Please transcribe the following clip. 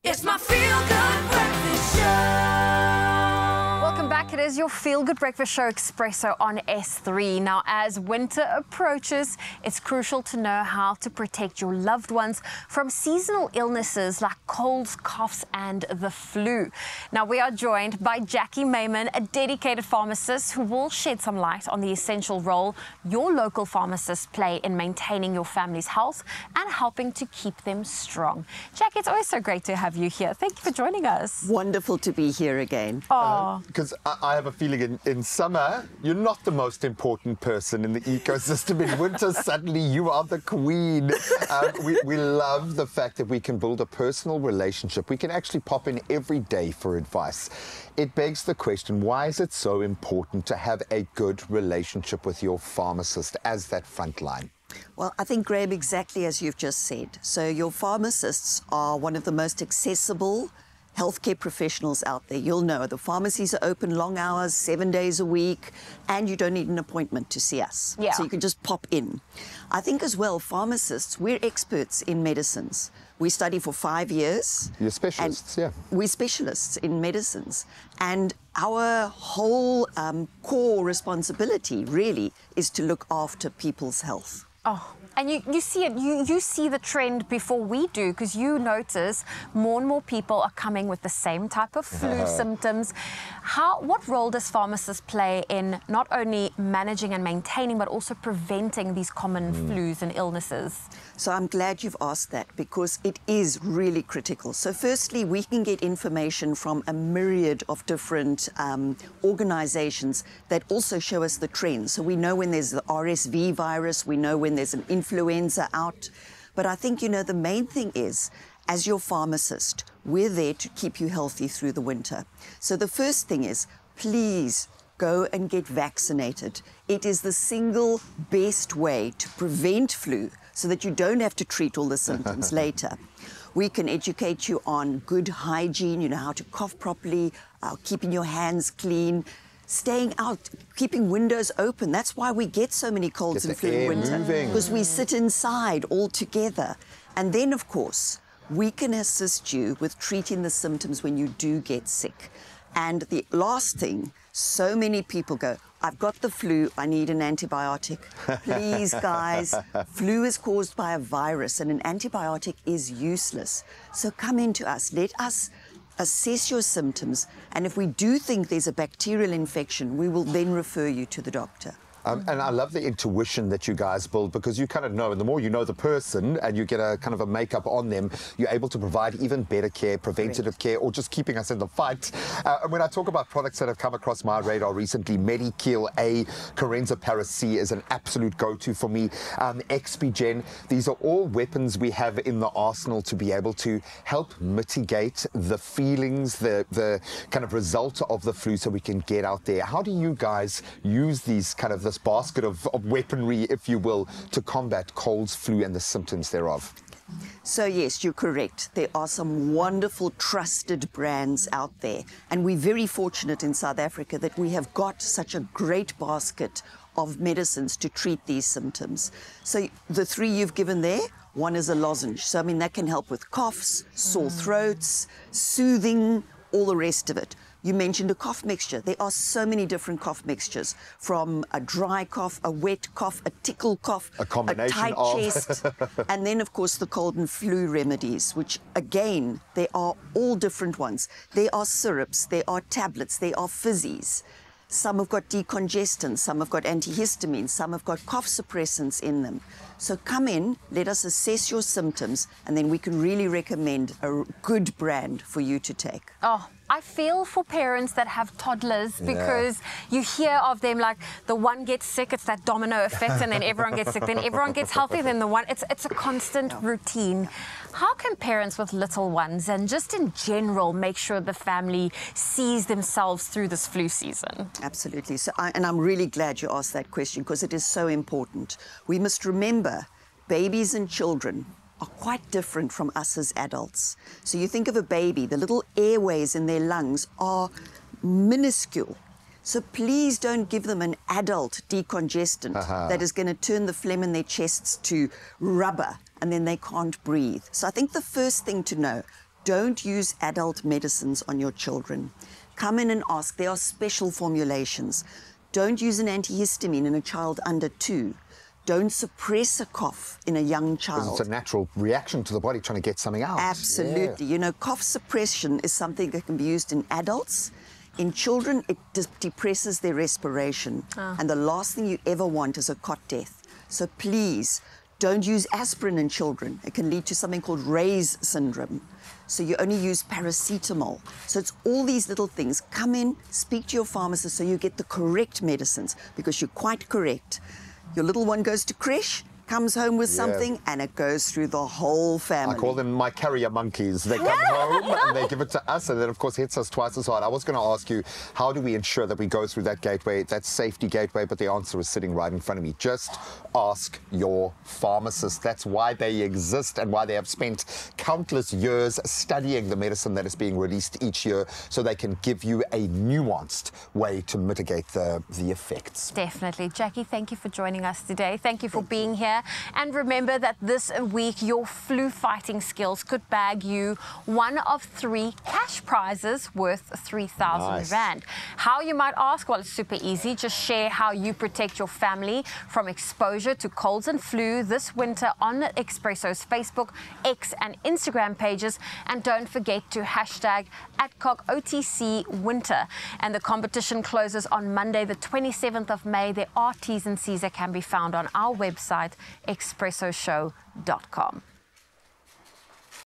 It's my feel-good breakfast show. Welcome back. It is your feel-good breakfast show, Expresso on S3. Now, as winter approaches, it's crucial to know how to protect your loved ones from seasonal illnesses like colds, coughs, and the flu. Now, we are joined by Jackie Mayman, a dedicated pharmacist who will shed some light on the essential role your local pharmacists play in maintaining your family's health and helping to keep them strong. Jackie, it's always so great to have you here. Thank you for joining us. Wonderful to be here again. Because I have a feeling in summer, you're not the most important person in the ecosystem. In winter, suddenly you are the queen. We love the fact that we can build a personal relationship. We can actually pop in every day for advice. It begs the question, why is it so important to have a good relationship with your pharmacist as that front line? Well, I think, Graham, exactly as you've just said. So your pharmacists are one of the most accessible healthcare professionals out there. You'll know the pharmacies are open long hours, 7 days a week, and you don't need an appointment to see us. Yeah. So you can just pop in. I think as well, pharmacists, we're experts in medicines. We study for 5 years. You're specialists, yeah. We're specialists in medicines. And our whole core responsibility really is to look after people's health. Oh, and you see it, you see the trend before we do, because you notice more and more people are coming with the same type of flu symptoms. What role does pharmacists play in not only managing and maintaining, but also preventing these common flus and illnesses? So I'm glad you've asked that, because it is really critical. So firstly, we can get information from a myriad of different organizations that also show us the trends. So we know when there's the RSV virus, we know when there's an influenza out. But I think, you know, the main thing is, as your pharmacist, we're there to keep you healthy through the winter. So the first thing is, please go and get vaccinated. It is the single best way to prevent flu so that you don't have to treat all the symptoms later. We can educate you on good hygiene, you know, how to cough properly, keeping your hands clean, staying out, keeping windows open. That's why we get so many colds and flu in winter, because we sit inside all together. And then, of course, we can assist you with treating the symptoms when you do get sick. And the last thing, so many people go, I've got the flu, I need an antibiotic. Please, guys, flu is caused by a virus and an antibiotic is useless. So come into us, let us assess your symptoms, and if we do think there's a bacterial infection, we will then refer you to the doctor. And I love the intuition that you guys build, because you kind of know, and the more you know the person and you get a kind of a makeup on them, you're able to provide even better care, preventative care, or just keeping us in the fight. And when I talk about products that have come across my radar recently, Medikil A, Corenza Para C is an absolute go-to for me. Expigen, these are all weapons we have in the arsenal to be able to help mitigate the feelings, the kind of result of the flu, so we can get out there. How do you guys use these kind of this basket of weaponry, if you will, to combat colds, flu, and the symptoms thereof? So yes, you're correct. There are some wonderful, trusted brands out there. And we're very fortunate in South Africa that we have got such a great basket of medicines to treat these symptoms. So the three you've given there, one is a lozenge. So, I mean, that can help with coughs, sore throats, soothing, all the rest of it. You mentioned a cough mixture. There are so many different cough mixtures, from a dry cough, a wet cough, a tickle cough, a combination tight of chest, and then, of course, the cold and flu remedies, which, again, they are all different ones. There are syrups, there are tablets, there are fizzies. Some have got decongestants, some have got antihistamines, some have got cough suppressants in them. So come in, let us assess your symptoms, and then we can really recommend a good brand for you to take. Oh, I feel for parents that have toddlers, because you hear of them like the one gets sick, it's that domino effect, and then everyone gets sick, then everyone gets healthy, then the one, it's a constant routine. How can parents with little ones and just in general make sure the family sees themselves through this flu season? Absolutely. So and I'm really glad you asked that question, because it is so important. We must remember babies and children are quite different from us as adults. So you think of a baby, the little airways in their lungs are minuscule. So please don't give them an adult decongestant that is going to turn the phlegm in their chests to rubber, and then they can't breathe. So I think the first thing to know, Don't use adult medicines on your children. Come in and ask. There are special formulations. Don't use an antihistamine in a child under 2. Don't suppress a cough in a young child. It's a natural reaction to the body trying to get something out. Absolutely. Yeah. You know, cough suppression is something that can be used in adults. In children, it depresses their respiration. And the last thing you ever want is a cot death. So please, don't use aspirin in children. It can lead to something called Ray's syndrome. So you only use paracetamol. So it's all these little things. Come in, speak to your pharmacist so you get the correct medicines, because you're quite correct. Your little one goes to creche, comes home with something, and it goes through the whole family. I call them my carrier monkeys. They come home and they give it to us, and then of course hits us twice as hard. I was going to ask you, how do we ensure that we go through that gateway, that safety gateway, but the answer is sitting right in front of me. Just ask your pharmacist. That's why they exist and why they have spent countless years studying the medicine that is being released each year, so they can give you a nuanced way to mitigate the effects. Definitely. Jackie, thank you for joining us today. Thank you for being here. And remember that this week, your flu fighting skills could bag you one of 3 cash prizes worth 3,000 Rand. How, you might ask? Well, it's super easy. Just share how you protect your family from exposure to colds and flu this winter on Expresso's Facebook, X and Instagram pages. And don't forget to hashtag ADCOCK OTC winter. And the competition closes on Monday, the 27th of May. There are T's and C's that can be found on our website, expressoshow.com.